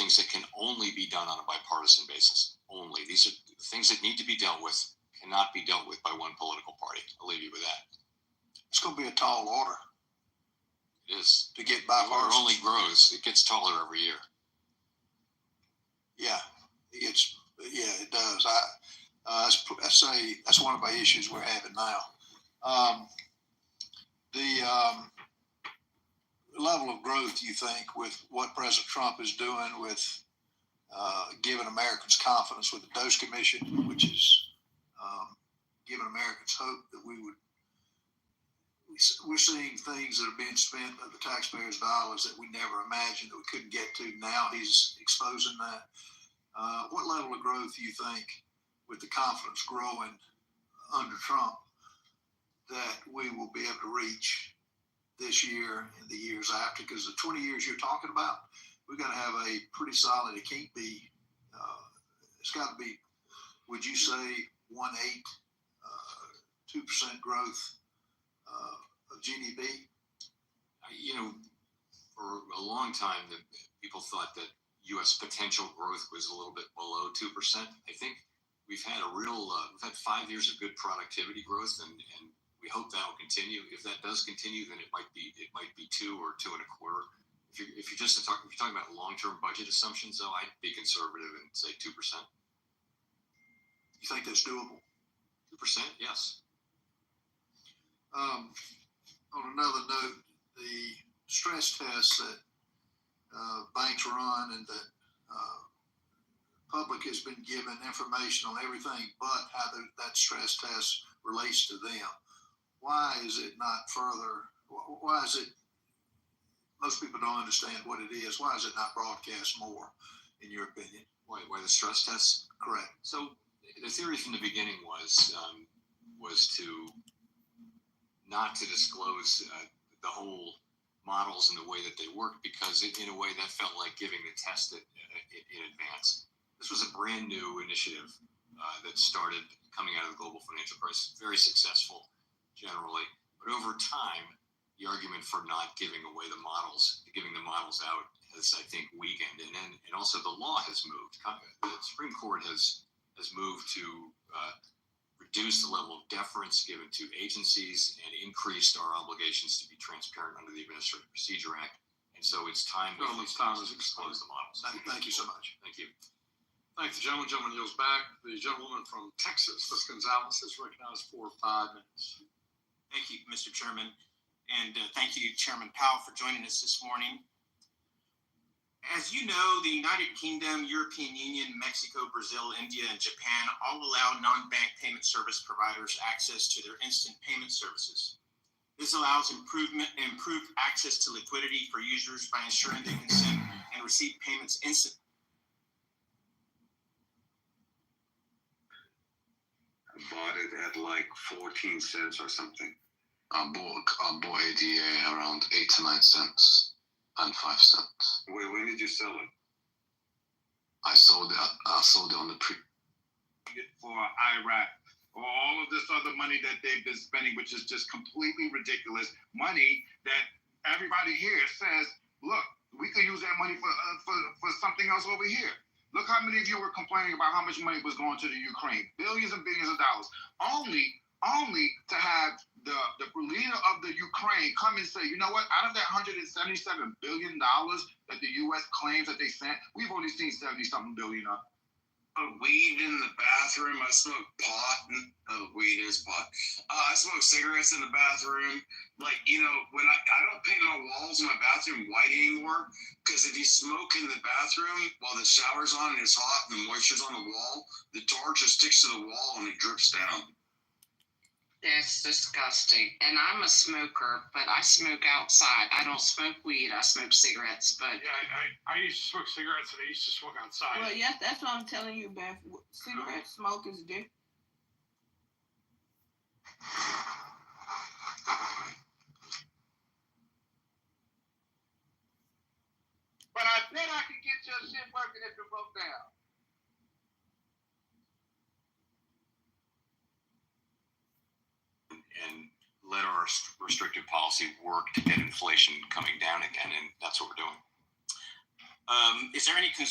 things that can only be done on a bipartisan basis. Only. These are things that need to be dealt with, cannot be dealt with by one political party. I'll leave you with that. It's going to be a tall order. It is. To get Water bipartisan. only grows. It gets taller every year. Yeah, it does. That's one of our issues we're having now. The level of growth, you think, with what President Trump is doing with giving Americans confidence with the Dose Commission, which is giving Americans hope that we're seeing things that are being spent of the taxpayers' dollars that we never imagined that we couldn't get to. Now he's exposing that. What level of growth do you think, with the confidence growing under Trump, that we will be able to reach this year and the years after? Because the 20 years you're talking about, we've got to have a pretty solid, it can't be, it's got to be, would you say 2% growth of GDP? For a long time, people thought that U.S. potential growth was a little bit below 2%. I think we've had we've had 5 years of good productivity growth, and we hope that will continue. If that does continue, then it might be 2 or 2.25. If you're talking about long-term budget assumptions, though, I'd be conservative and say 2%. You think that's doable? 2%, yes. On another note, the stress tests that banks run and that public has been given information on everything but how that stress test relates to them. Why is it not further? Why is it? Most people don't understand what it is. Why is it not broadcast more, in your opinion? Why the stress tests? Correct. So the theory from the beginning was to not to disclose the whole models and the way that they work, because in a way that felt like giving the test in advance. This was a brand new initiative that started coming out of the global financial crisis, very successful generally, but over time, the argument for not giving away the models, giving the models out, has, I think, weakened, and also the law has moved. The Supreme Court has moved to reduce the level of deference given to agencies and increased our obligations to be transparent under the Administrative Procedure Act. And so it's time to disclose the models. Thank you so much. Thank you. Thank you, gentleman. Gentleman yields back. The gentlewoman from Texas, Ms. Gonzalez, is recognized for 5 minutes. Thank you, Mr. Chairman. And thank you, Chairman Powell, for joining us this morning. As you know, the United Kingdom, European Union, Mexico, Brazil, India, and Japan all allow non-bank payment service providers access to their instant payment services. This allows improved access to liquidity for users by ensuring they can send and receive payments instantly. I bought it at like 14 cents or something. I bought ADA around 8 to 9 cents and 5 cents. Wait, when did you sell it? I sold it on the pre. For Iraq, or all of this other money that they've been spending, which is just completely ridiculous. Money that everybody here says, look, we could use that money for something else over here. Look how many of you were complaining about how much money was going to the Ukraine. Billions and billions of dollars. Only to have the leader of the Ukraine come and say, you know what, out of that $177 billion that the U.S. claims that they sent, we've only seen 70-something billion of it. Weed in the bathroom. I smoke pot. Weed is pot. I smoke cigarettes in the bathroom. Like, when I don't paint my walls in my bathroom white anymore, because if you smoke in the bathroom while the shower's on and it's hot and the moisture's on the wall, the tar just sticks to the wall and it drips down. That's disgusting. And I'm a smoker, but I smoke outside. I don't smoke weed. I smoke cigarettes. But Yeah, I used to smoke cigarettes and I used to smoke outside. Well, yeah, that's what I'm telling you, Beth. Cigarette smoke is different. But I bet I can get your shit working if you broke down. And let our restrictive policy work to get inflation coming down again, and that's what we're doing. Is there any concern